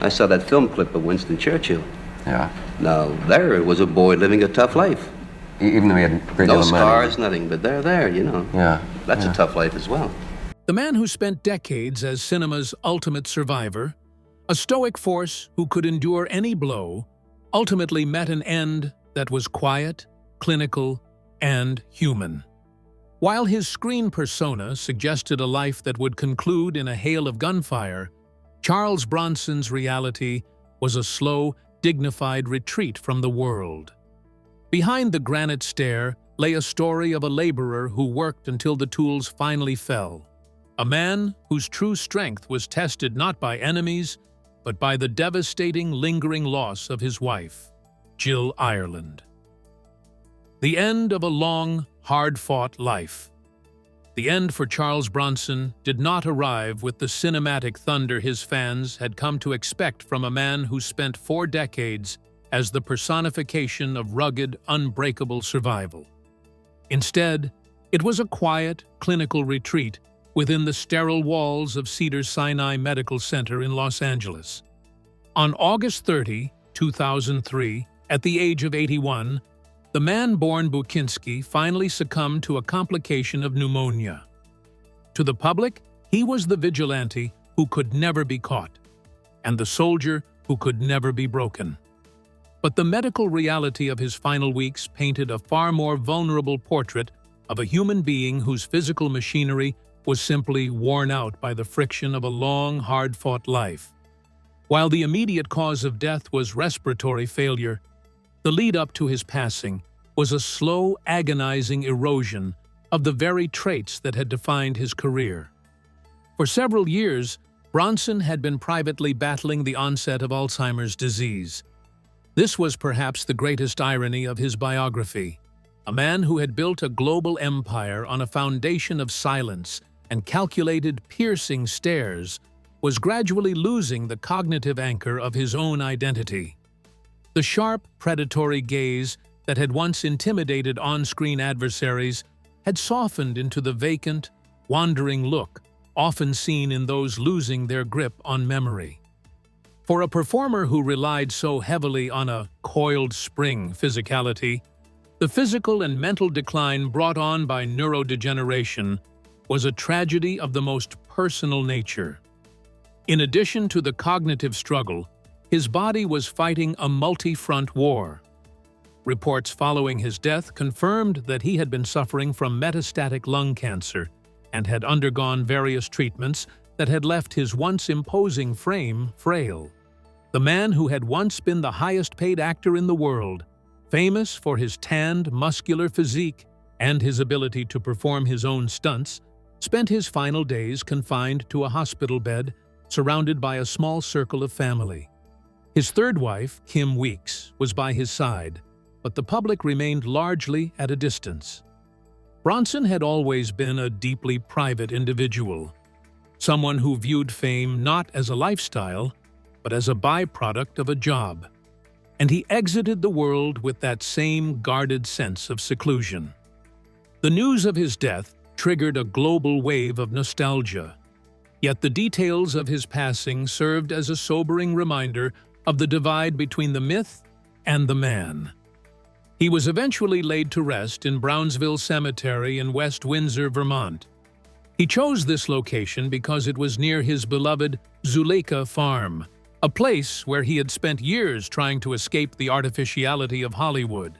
I saw that film clip of Winston Churchill. Yeah. Now, there was a boy living a tough life. Even though he had a great deal No of money. scars, nothing, but they're there, you know. Yeah. That's a tough life as well. The man who spent decades as cinema's ultimate survivor, a stoic force who could endure any blow, ultimately met an end that was quiet, clinical, and human. While his screen persona suggested a life that would conclude in a hail of gunfire, Charles Bronson's reality was a slow, dignified retreat from the world. Behind the granite stair lay a story of a laborer who worked until the tools finally fell. A man whose true strength was tested not by enemies, but by the devastating, lingering loss of his wife, Jill Ireland. The end of a long, hard-fought life. The end for Charles Bronson did not arrive with the cinematic thunder his fans had come to expect from a man who spent 4 decades as the personification of rugged, unbreakable survival. Instead, it was a quiet, clinical retreat within the sterile walls of Cedars-Sinai Medical Center in Los Angeles. On August 30, 2003, at the age of 81, the man-born Bukinski finally succumbed to a complication of pneumonia. To the public, he was the vigilante who could never be caught, and the soldier who could never be broken. But the medical reality of his final weeks painted a far more vulnerable portrait of a human being whose physical machinery was simply worn out by the friction of a long, hard-fought life. While the immediate cause of death was respiratory failure, the lead-up to his passing was a slow, agonizing erosion of the very traits that had defined his career. For several years, Bronson had been privately battling the onset of Alzheimer's disease. This was perhaps the greatest irony of his biography. A man who had built a global empire on a foundation of silence and calculated, piercing stares was gradually losing the cognitive anchor of his own identity. The sharp, predatory gaze that had once intimidated on-screen adversaries had softened into the vacant, wandering look often seen in those losing their grip on memory. For a performer who relied so heavily on a coiled spring physicality, the physical and mental decline brought on by neurodegeneration was a tragedy of the most personal nature. In addition to the cognitive struggle, his body was fighting a multi-front war. Reports following his death confirmed that he had been suffering from metastatic lung cancer and had undergone various treatments that had left his once imposing frame frail. The man who had once been the highest-paid actor in the world, famous for his tanned, muscular physique and his ability to perform his own stunts, spent his final days confined to a hospital bed surrounded by a small circle of family. His third wife, Kim Weeks, was by his side, but the public remained largely at a distance. Bronson had always been a deeply private individual, someone who viewed fame not as a lifestyle, but as a byproduct of a job. And he exited the world with that same guarded sense of seclusion. The news of his death triggered a global wave of nostalgia, yet the details of his passing served as a sobering reminder of the divide between the myth and the man. He was eventually laid to rest in Brownsville Cemetery in West Windsor, Vermont. He chose this location because it was near his beloved Zuleika farm, a place where he had spent years trying to escape the artificiality of Hollywood.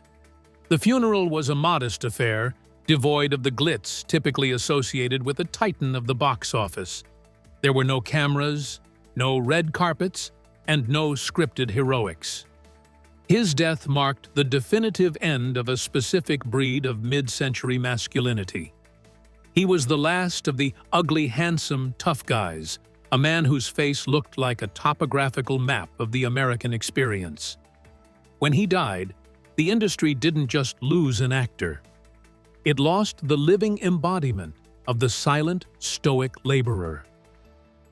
The funeral was a modest affair, devoid of the glitz typically associated with a titan of the box office. There were no cameras, no red carpets, and no scripted heroics. His death marked the definitive end of a specific breed of mid-century masculinity. He was the last of the ugly, handsome, tough guys, a man whose face looked like a topographical map of the American experience. When he died, the industry didn't just lose an actor. It lost the living embodiment of the silent, stoic laborer.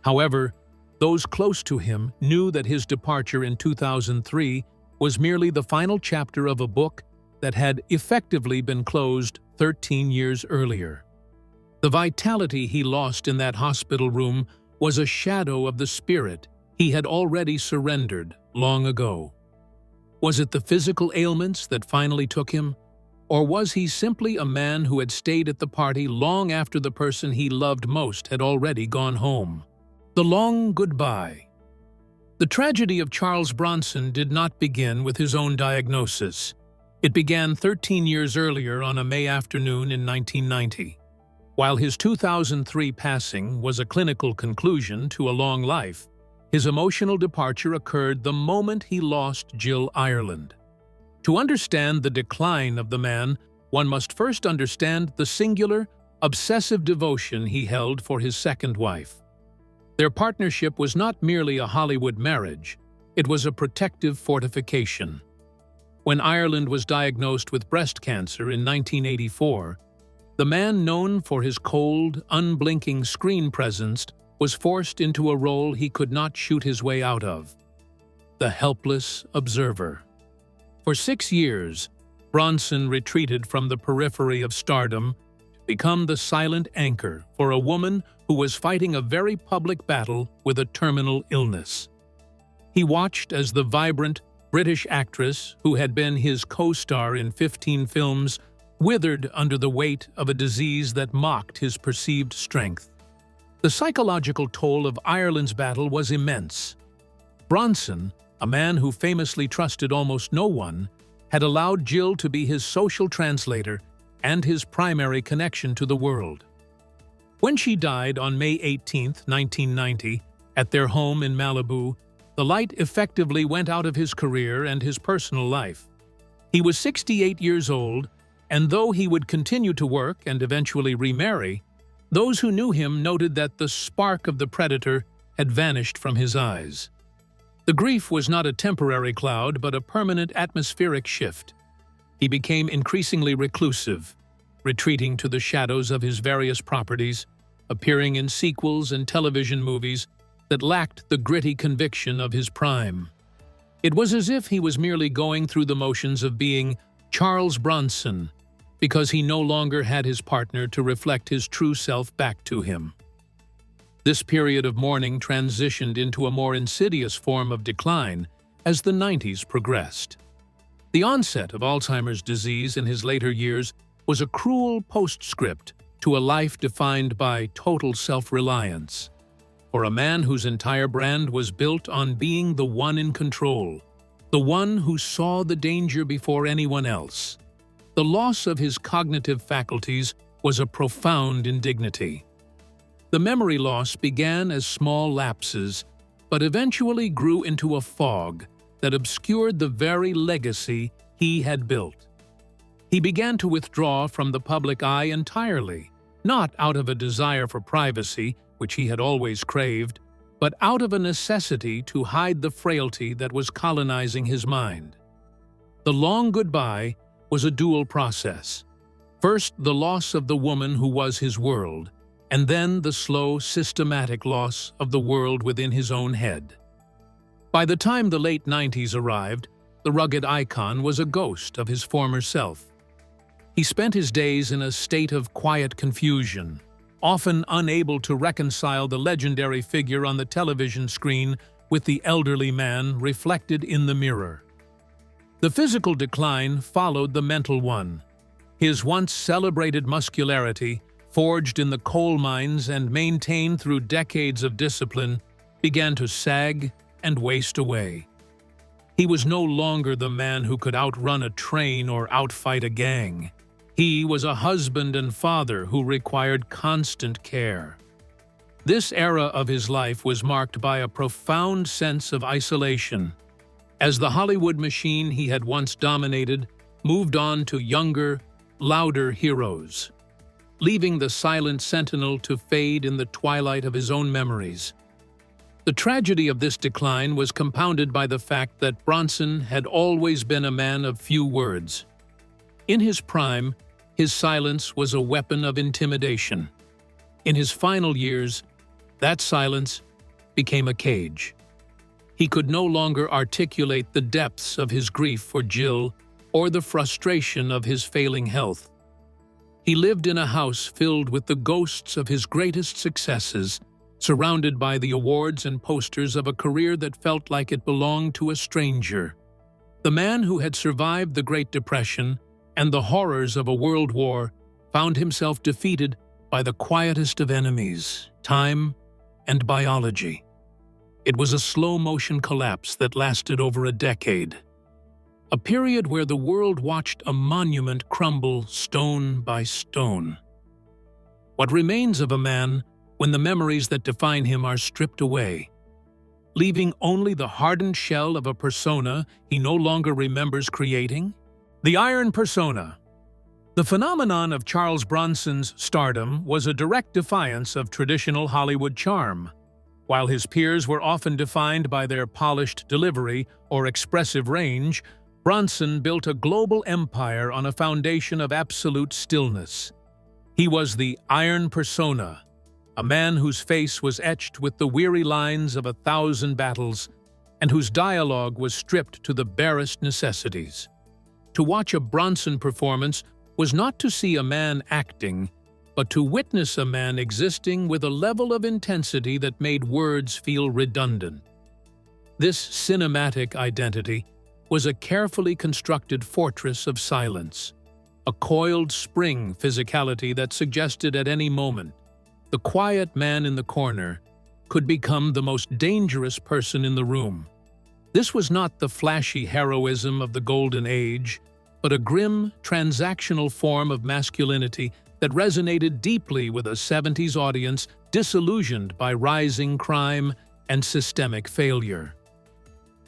However, those close to him knew that his departure in 2003 was merely the final chapter of a book that had effectively been closed 13 years earlier. The vitality he lost in that hospital room was a shadow of the spirit he had already surrendered long ago. Was it the physical ailments that finally took him? Or was he simply a man who had stayed at the party long after the person he loved most had already gone home? The long goodbye. The tragedy of Charles Bronson did not begin with his own diagnosis. It began 13 years earlier on a May afternoon in 1990. While his 2003 passing was a clinical conclusion to a long life, his emotional departure occurred the moment he lost Jill Ireland. To understand the decline of the man, one must first understand the singular, obsessive devotion he held for his second wife. Their partnership was not merely a Hollywood marriage, it was a protective fortification. When Ireland was diagnosed with breast cancer in 1984, the man known for his cold, unblinking screen presence was forced into a role he could not shoot his way out of: the helpless observer. For 6 years, Bronson retreated from the periphery of stardom to become the silent anchor for a woman who was fighting a very public battle with a terminal illness. He watched as the vibrant British actress, who had been his co-star in 15 films, withered under the weight of a disease that mocked his perceived strength. The psychological toll of Ireland's battle was immense. Bronson, a man who famously trusted almost no one, had allowed Jill to be his social translator and his primary connection to the world. When she died on May 18, 1990, at their home in Malibu, the light effectively went out of his career and his personal life. He was 68 years old, and though he would continue to work and eventually remarry, those who knew him noted that the spark of the predator had vanished from his eyes. The grief was not a temporary cloud, but a permanent atmospheric shift. He became increasingly reclusive, retreating to the shadows of his various properties, appearing in sequels and television movies that lacked the gritty conviction of his prime. It was as if he was merely going through the motions of being Charles Bronson, because he no longer had his partner to reflect his true self back to him. This period of mourning transitioned into a more insidious form of decline as the 90s progressed. The onset of Alzheimer's disease in his later years was a cruel postscript to a life defined by total self-reliance. For a man whose entire brand was built on being the one in control, the one who saw the danger before anyone else, the loss of his cognitive faculties was a profound indignity. The memory loss began as small lapses, but eventually grew into a fog that obscured the very legacy he had built. He began to withdraw from the public eye entirely, not out of a desire for privacy, which he had always craved, but out of a necessity to hide the frailty that was colonizing his mind. The long goodbye was a dual process. First, the loss of the woman who was his world, and then the slow, systematic loss of the world within his own head. By the time the late 90s arrived, the rugged icon was a ghost of his former self. He spent his days in a state of quiet confusion, often unable to reconcile the legendary figure on the television screen with the elderly man reflected in the mirror. The physical decline followed the mental one. His once celebrated muscularity, forged in the coal mines and maintained through decades of discipline, began to sag and waste away. He was no longer the man who could outrun a train or outfight a gang. He was a husband and father who required constant care. This era of his life was marked by a profound sense of isolation, as the Hollywood machine he had once dominated moved on to younger, louder heroes, leaving the silent sentinel to fade in the twilight of his own memories. The tragedy of this decline was compounded by the fact that Bronson had always been a man of few words. In his prime, his silence was a weapon of intimidation. In his final years, that silence became a cage. He could no longer articulate the depths of his grief for Jill or the frustration of his failing health. He lived in a house filled with the ghosts of his greatest successes surrounded by the awards and posters of a career that felt like it belonged to a stranger. The man who had survived the Great Depression and the horrors of a world war found himself defeated by the quietest of enemies, time and biology. It was a slow-motion collapse that lasted over a decade. A period where the world watched a monument crumble stone by stone. What remains of a man when the memories that define him are stripped away, leaving only the hardened shell of a persona he no longer remembers creating? The Iron Persona. The phenomenon of Charles Bronson's stardom was a direct defiance of traditional Hollywood charm. While his peers were often defined by their polished delivery or expressive range, Bronson built a global empire on a foundation of absolute stillness. He was the Iron Persona, a man whose face was etched with the weary lines of 1,000 battles and whose dialogue was stripped to the barest necessities. To watch a Bronson performance was not to see a man acting, but to witness a man existing with a level of intensity that made words feel redundant. This cinematic identity was a carefully constructed fortress of silence, a coiled spring physicality that suggested at any moment the quiet man in the corner could become the most dangerous person in the room. This was not the flashy heroism of the Golden Age, but a grim, transactional form of masculinity that resonated deeply with a 70s audience disillusioned by rising crime and systemic failure.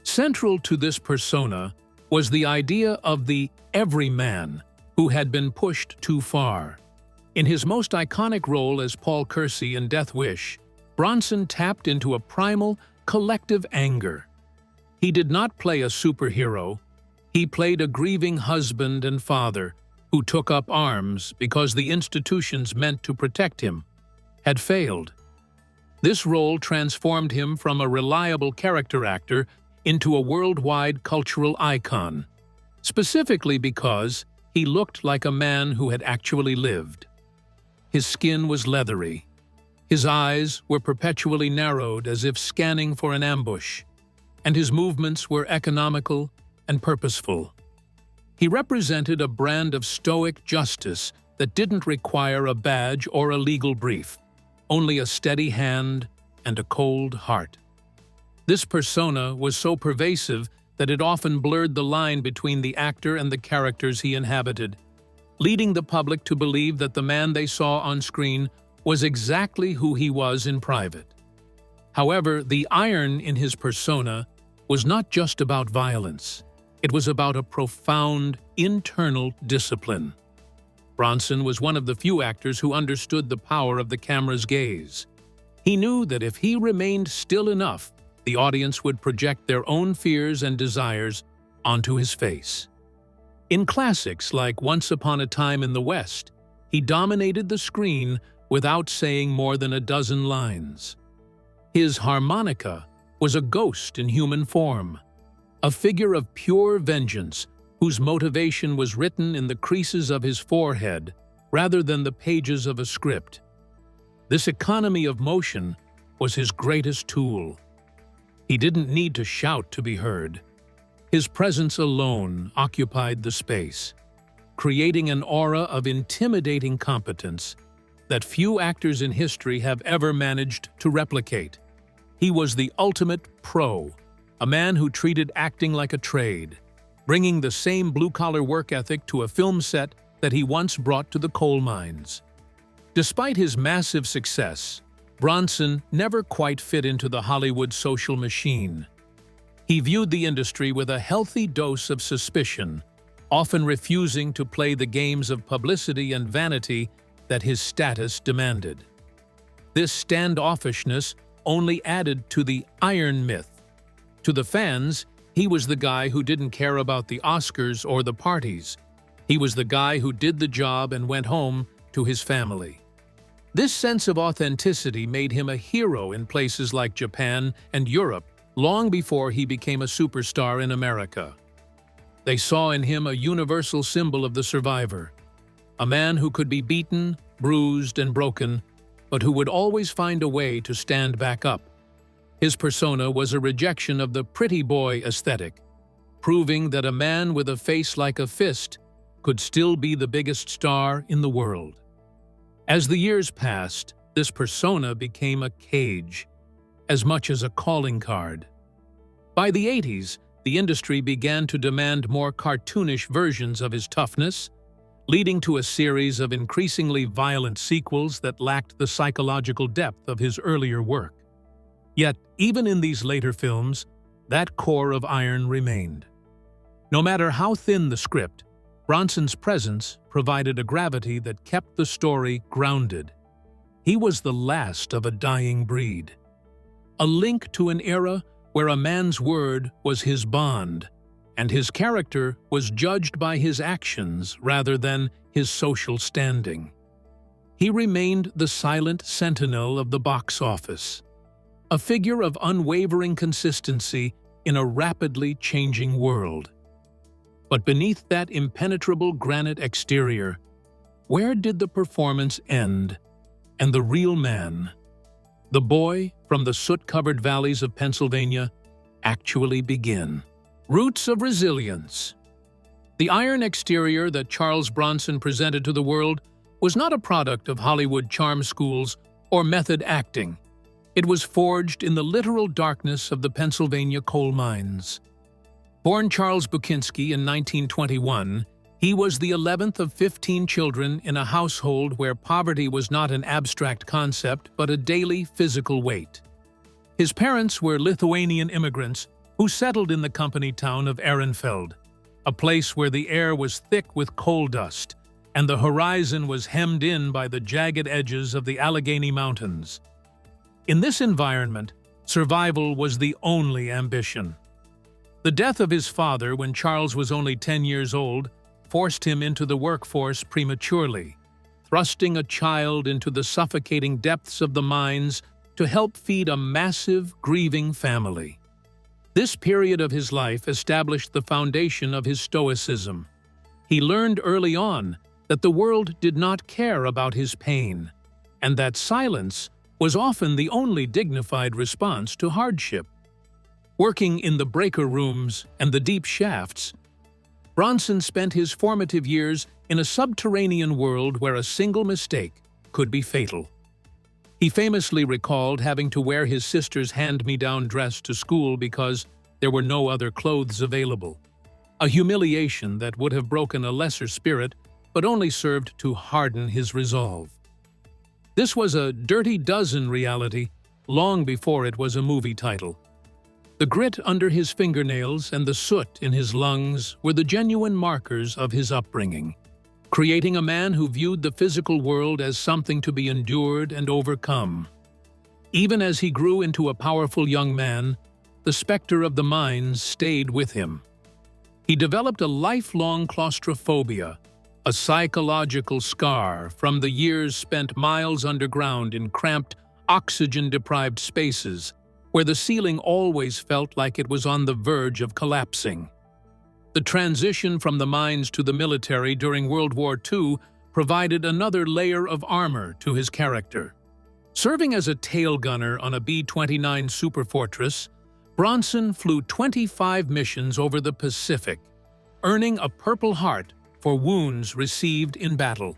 Central to this persona was the idea of the everyman who had been pushed too far. In his most iconic role as Paul Kersey in Death Wish, Bronson tapped into a primal, collective anger. He did not play a superhero. He played a grieving husband and father who took up arms because the institutions meant to protect him had failed. This role transformed him from a reliable character actor into a worldwide cultural icon, specifically because he looked like a man who had actually lived. His skin was leathery. His eyes were perpetually narrowed as if scanning for an ambush, and his movements were economical and purposeful. He represented a brand of stoic justice that didn't require a badge or a legal brief, only a steady hand and a cold heart. This persona was so pervasive that it often blurred the line between the actor and the characters he inhabited, leading the public to believe that the man they saw on screen was exactly who he was in private. However, the iron in his persona was not just about violence. It was about a profound, internal discipline. Bronson was one of the few actors who understood the power of the camera's gaze. He knew that if he remained still enough, the audience would project their own fears and desires onto his face. In classics like Once Upon a Time in the West, he dominated the screen without saying more than a dozen lines. His harmonica was a ghost in human form, a figure of pure vengeance whose motivation was written in the creases of his forehead rather than the pages of a script. This economy of motion was his greatest tool. He didn't need to shout to be heard. His presence alone occupied the space, creating an aura of intimidating competence that few actors in history have ever managed to replicate. He was the ultimate pro, a man who treated acting like a trade, bringing the same blue-collar work ethic to a film set that he once brought to the coal mines. Despite his massive success, Bronson never quite fit into the Hollywood social machine. He viewed the industry with a healthy dose of suspicion, often refusing to play the games of publicity and vanity that his status demanded. This standoffishness only added to the iron myth. To the fans, he was the guy who didn't care about the Oscars or the parties. He was the guy who did the job and went home to his family. This sense of authenticity made him a hero in places like Japan and Europe long before he became a superstar in America. They saw in him a universal symbol of the survivor, a man who could be beaten, bruised, and broken, but who would always find a way to stand back up. His persona was a rejection of the pretty boy aesthetic, proving that a man with a face like a fist could still be the biggest star in the world. As the years passed, this persona became a cage, as much as a calling card. By the 80s, the industry began to demand more cartoonish versions of his toughness, leading to a series of increasingly violent sequels that lacked the psychological depth of his earlier work. Yet, even in these later films, that core of iron remained. No matter how thin the script, Bronson's presence provided a gravity that kept the story grounded. He was the last of a dying breed, a link to an era where a man's word was his bond, and his character was judged by his actions rather than his social standing. He remained the silent sentinel of the box office, a figure of unwavering consistency in a rapidly changing world. But beneath that impenetrable granite exterior, where did the performance end and the real man, the boy from the soot-covered valleys of Pennsylvania, actually begin? Roots of resilience. The iron exterior that Charles Bronson presented to the world was not a product of Hollywood charm schools or method acting. It was forged in the literal darkness of the Pennsylvania coal mines. Born Charles Bukinski in 1921, he was the 11th of 15 children in a household where poverty was not an abstract concept but a daily physical weight. His parents were Lithuanian immigrants who settled in the company town of Ehrenfeld, a place where the air was thick with coal dust and the horizon was hemmed in by the jagged edges of the Allegheny Mountains. In this environment, survival was the only ambition. The death of his father when Charles was only 10 years old forced him into the workforce prematurely, thrusting a child into the suffocating depths of the mines to help feed a massive, grieving family. This period of his life established the foundation of his stoicism. He learned early on that the world did not care about his pain, and that silence was often the only dignified response to hardship. Working in the breaker rooms and the deep shafts, Bronson spent his formative years in a subterranean world where a single mistake could be fatal. He famously recalled having to wear his sister's hand-me-down dress to school because there were no other clothes available, a humiliation that would have broken a lesser spirit but only served to harden his resolve. This was a Dirty Dozen reality long before it was a movie title. The grit under his fingernails and the soot in his lungs were the genuine markers of his upbringing, creating a man who viewed the physical world as something to be endured and overcome. Even as he grew into a powerful young man, the specter of the mines stayed with him. He developed a lifelong claustrophobia, a psychological scar from the years spent miles underground in cramped, oxygen-deprived spaces where the ceiling always felt like it was on the verge of collapsing. The transition from the mines to the military during World War II provided another layer of armor to his character. Serving as a tail gunner on a B-29 Superfortress, Bronson flew 25 missions over the Pacific, earning a Purple Heart for wounds received in battle.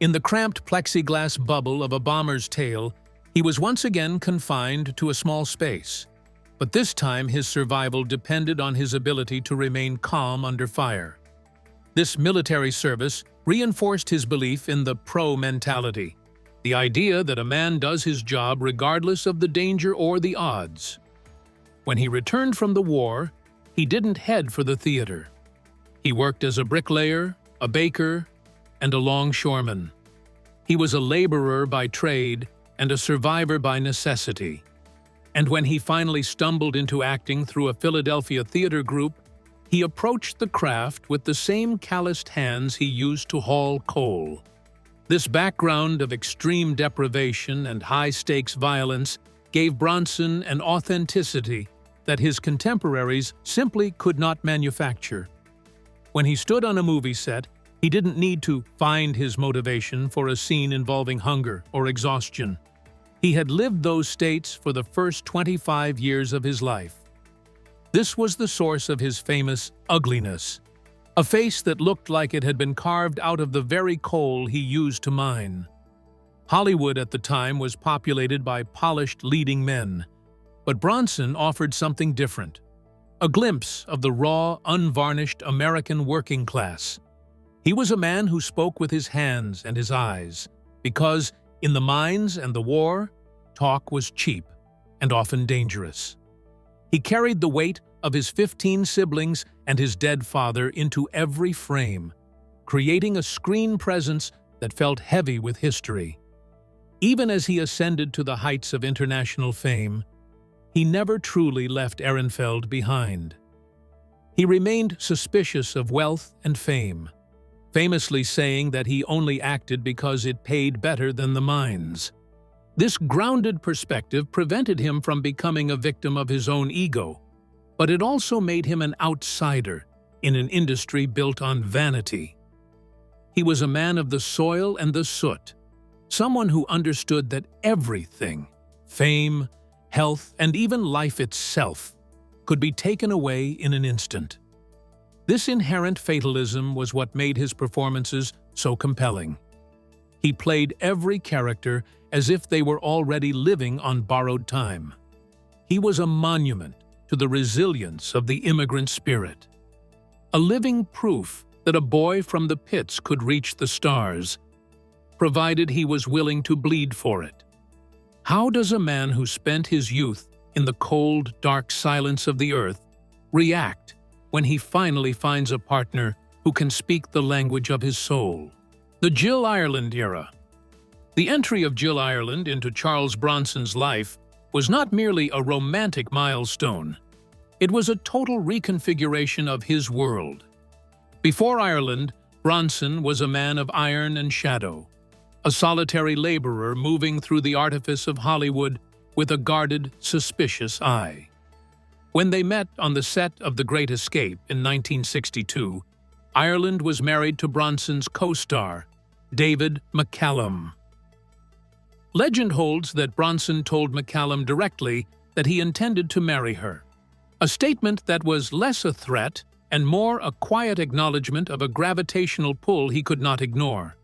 In the cramped plexiglass bubble of a bomber's tail, he was once again confined to a small space, but this time his survival depended on his ability to remain calm under fire. This military service reinforced his belief in the pro mentality, the idea that a man does his job regardless of the danger or the odds. When he returned from the war, he didn't head for the theater. He worked as a bricklayer, a baker, and a longshoreman. He was a laborer by trade and a survivor by necessity. And when he finally stumbled into acting through a Philadelphia theater group, he approached the craft with the same calloused hands he used to haul coal. This background of extreme deprivation and high-stakes violence gave Bronson an authenticity that his contemporaries simply could not manufacture. When he stood on a movie set, He didn't need to find his motivation for a scene involving hunger or exhaustion. He had lived those states for the first 25 years of his life. This was the source of his famous ugliness, a face that looked like it had been carved out of the very coal he used to mine. Hollywood at the time was populated by polished leading men, but Bronson offered something different, a glimpse of the raw, unvarnished American working class. He was a man who spoke with his hands and his eyes, because in the mines and the war, talk was cheap and often dangerous. He carried the weight of his 15 siblings and his dead father into every frame, creating a screen presence that felt heavy with history. Even as he ascended to the heights of international fame, he never truly left Ehrenfeld behind. He remained suspicious of wealth and fame, famously saying that he only acted because it paid better than the mines. This grounded perspective prevented him from becoming a victim of his own ego, but it also made him an outsider in an industry built on vanity. He was a man of the soil and the soot, someone who understood that everything, fame, health, and even life itself, could be taken away in an instant. This inherent fatalism was what made his performances so compelling. He played every character as if they were already living on borrowed time. He was a monument to the resilience of the immigrant spirit, a living proof that a boy from the pits could reach the stars, provided he was willing to bleed for it. How does a man who spent his youth in the cold, dark silence of the earth react when he finally finds a partner who can speak the language of his soul? The Jill Ireland era. The entry of Jill Ireland into Charles Bronson's life was not merely a romantic milestone. It was a total reconfiguration of his world. Before Ireland, Bronson was a man of iron and shadow, a solitary laborer moving through the artifice of Hollywood with a guarded, suspicious eye. When they met on the set of The Great Escape in 1962, Ireland was married to Bronson's co-star, David McCallum. Legend holds that Bronson told McCallum directly that he intended to marry her, a statement that was less a threat and more a quiet acknowledgement of a gravitational pull he could not ignore.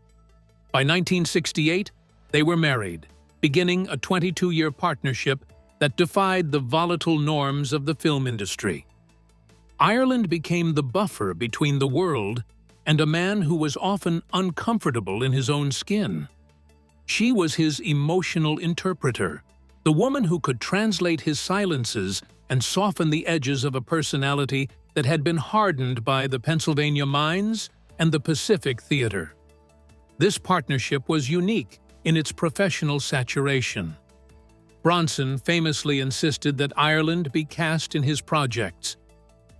By 1968, they were married, beginning a 22-year partnership that defied the volatile norms of the film industry. Ireland became the buffer between the world and a man who was often uncomfortable in his own skin. She was his emotional interpreter, the woman who could translate his silences and soften the edges of a personality that had been hardened by the Pennsylvania mines and the Pacific Theater. This partnership was unique in its professional saturation. Bronson famously insisted that Ireland be cast in his projects,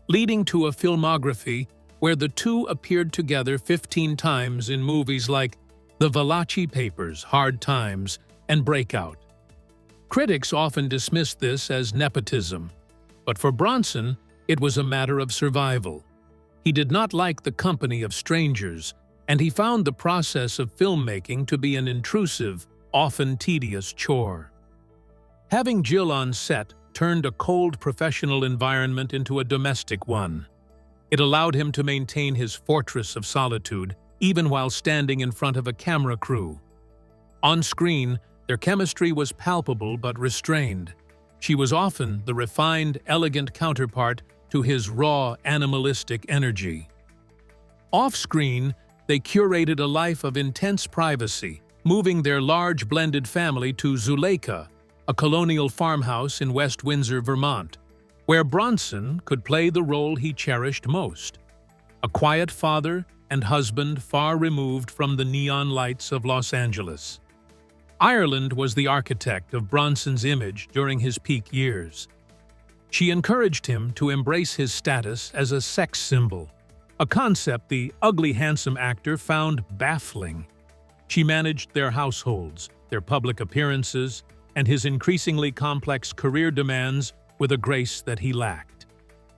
leading to a filmography where the two appeared together 15 times in movies like The Valachi Papers, Hard Times, and Breakout. Critics often dismissed this as nepotism, but for Bronson, it was a matter of survival. He did not like the company of strangers, and he found the process of filmmaking to be an intrusive, often tedious chore. Having Jill on set turned a cold professional environment into a domestic one. It allowed him to maintain his fortress of solitude even while standing in front of a camera crew. On screen, their chemistry was palpable but restrained. She was often the refined, elegant counterpart to his raw, animalistic energy. Off-screen, they curated a life of intense privacy, moving their large blended family to Zuleika, a colonial farmhouse in West Windsor, Vermont, where Bronson could play the role he cherished most, a quiet father and husband far removed from the neon lights of Los Angeles. Ireland was the architect of Bronson's image during his peak years. She encouraged him to embrace his status as a sex symbol, a concept the ugly handsome actor found baffling. She managed their households, their public appearances, and his increasingly complex career demands with a grace that he lacked.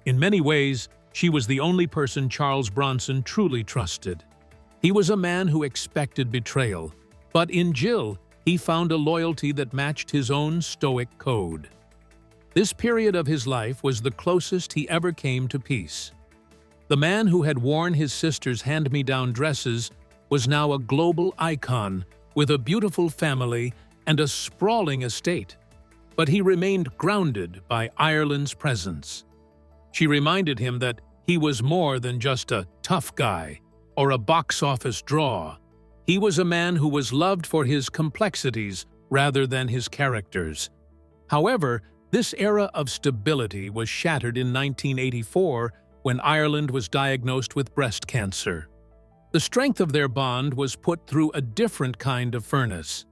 In many ways, she was the only person Charles Bronson truly trusted. He was a man who expected betrayal, but in Jill, he found a loyalty that matched his own stoic code. This period of his life was the closest he ever came to peace. The man who had worn his sister's hand-me-down dresses was now a global icon with a beautiful family and a sprawling estate. But he remained grounded by Ireland's presence. She reminded him that he was more than just a tough guy or a box office draw. He was a man who was loved for his complexities rather than his characters. However, this era of stability was shattered in 1984 when Ireland was diagnosed with breast cancer. The strength of their bond was put through a different kind of furnace.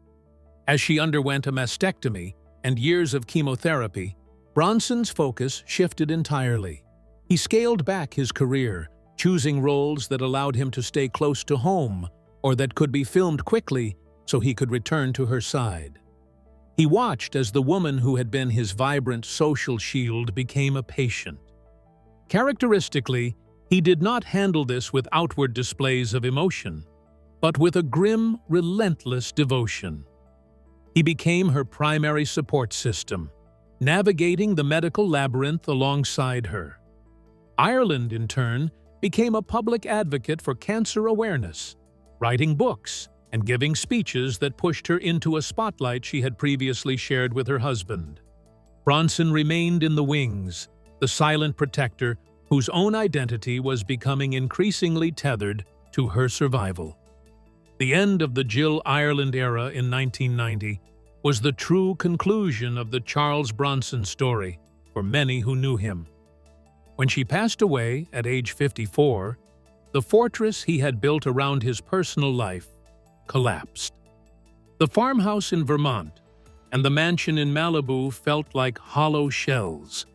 As she underwent a mastectomy and years of chemotherapy, Bronson's focus shifted entirely. He scaled back his career, choosing roles that allowed him to stay close to home or that could be filmed quickly so he could return to her side. He watched as the woman who had been his vibrant social shield became a patient. Characteristically, he did not handle this with outward displays of emotion, but with a grim, relentless devotion. He became her primary support system, navigating the medical labyrinth alongside her. Ireland, in turn, became a public advocate for cancer awareness, writing books and giving speeches that pushed her into a spotlight she had previously shared with her husband. Bronson remained in the wings, the silent protector whose own identity was becoming increasingly tethered to her survival. The end of the Jill Ireland era in 1990 was the true conclusion of the Charles Bronson story for many who knew him. When she passed away at age 54, the fortress he had built around his personal life collapsed. The farmhouse in Vermont and the mansion in Malibu felt like hollow shells.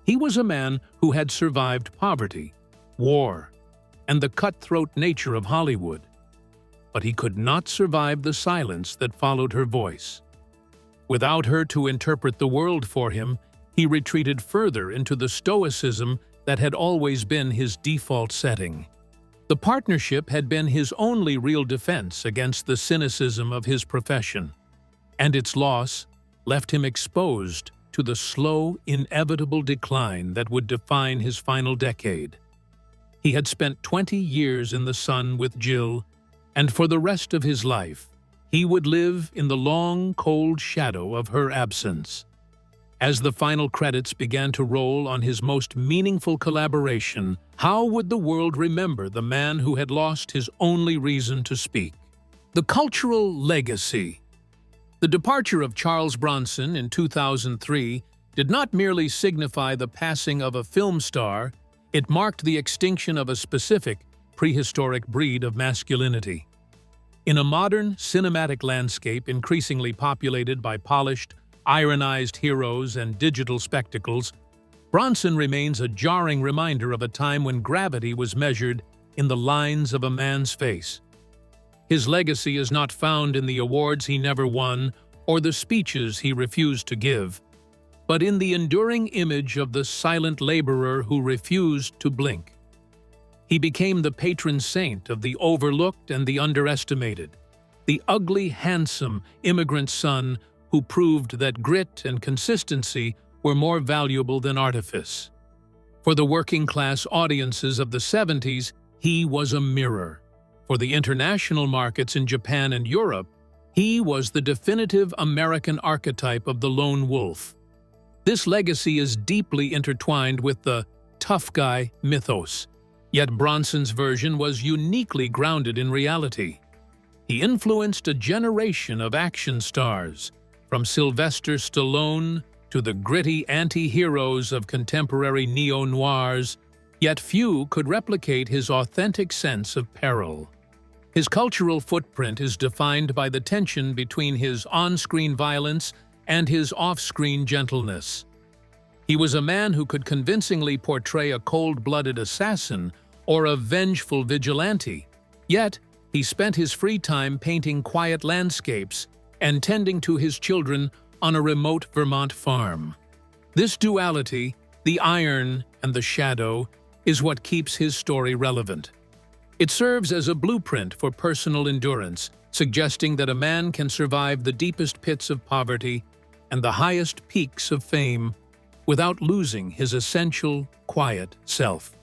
He was a man who had survived poverty, war, and the cutthroat nature of Hollywood. But he could not survive the silence that followed her voice. Without her to interpret the world for him, he retreated further into the stoicism that had always been his default setting. The partnership had been his only real defense against the cynicism of his profession, and its loss left him exposed to the slow, inevitable decline that would define his final decade. He had spent 20 years in the sun with Jill, and for the rest of his life, he would live in the long, cold shadow of her absence. As the final credits began to roll on his most meaningful collaboration, how would the world remember the man who had lost his only reason to speak? The cultural legacy. The departure of Charles Bronson in 2003 did not merely signify the passing of a film star, it marked the extinction of a specific, prehistoric breed of masculinity. In a modern, cinematic landscape increasingly populated by polished, ironized heroes and digital spectacles, Bronson remains a jarring reminder of a time when gravity was measured in the lines of a man's face. His legacy is not found in the awards he never won or the speeches he refused to give, but in the enduring image of the silent laborer who refused to blink. He became the patron saint of the overlooked and the underestimated, the ugly, handsome immigrant son who proved that grit and consistency were more valuable than artifice. For the working-class audiences of the 70s, he was a mirror. For the international markets in Japan and Europe, he was the definitive American archetype of the lone wolf. This legacy is deeply intertwined with the tough guy mythos, yet Bronson's version was uniquely grounded in reality. He influenced a generation of action stars, from Sylvester Stallone to the gritty anti-heroes of contemporary neo-noirs, yet few could replicate his authentic sense of peril. His cultural footprint is defined by the tension between his on-screen violence and his off-screen gentleness. He was a man who could convincingly portray a cold-blooded assassin or a vengeful vigilante, yet he spent his free time painting quiet landscapes and tending to his children on a remote Vermont farm. This duality, the iron and the shadow, is what keeps his story relevant. It serves as a blueprint for personal endurance, suggesting that a man can survive the deepest pits of poverty and the highest peaks of fame without losing his essential, quiet self.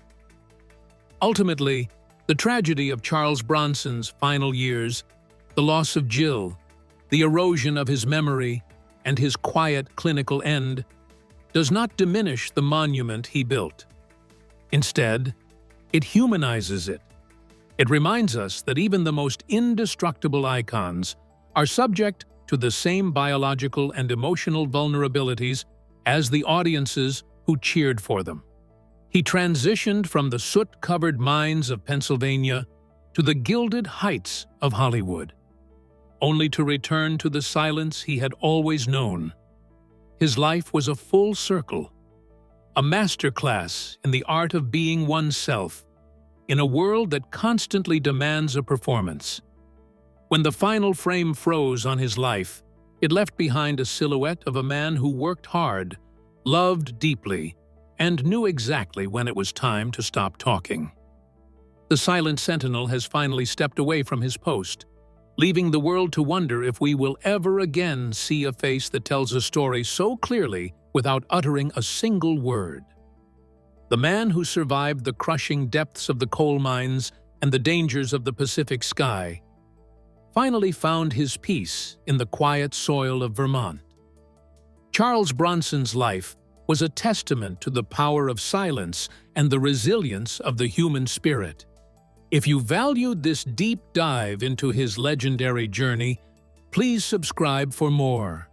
Ultimately, the tragedy of Charles Bronson's final years, the loss of Jill, the erosion of his memory, and his quiet clinical end, does not diminish the monument he built. Instead, it humanizes it. It reminds us that even the most indestructible icons are subject to the same biological and emotional vulnerabilities as the audiences who cheered for them. He transitioned from the soot-covered mines of Pennsylvania to the gilded heights of Hollywood, only to return to the silence he had always known. His life was a full circle, a masterclass in the art of being oneself, in a world that constantly demands a performance. When the final frame froze on his life, it left behind a silhouette of a man who worked hard, loved deeply, and knew exactly when it was time to stop talking. The silent sentinel has finally stepped away from his post, leaving the world to wonder if we will ever again see a face that tells a story so clearly without uttering a single word. The man who survived the crushing depths of the coal mines and the dangers of the Pacific sky finally found his peace in the quiet soil of Vermont. Charles Bronson's life was a testament to the power of silence and the resilience of the human spirit. If you valued this deep dive into his legendary journey, please subscribe for more.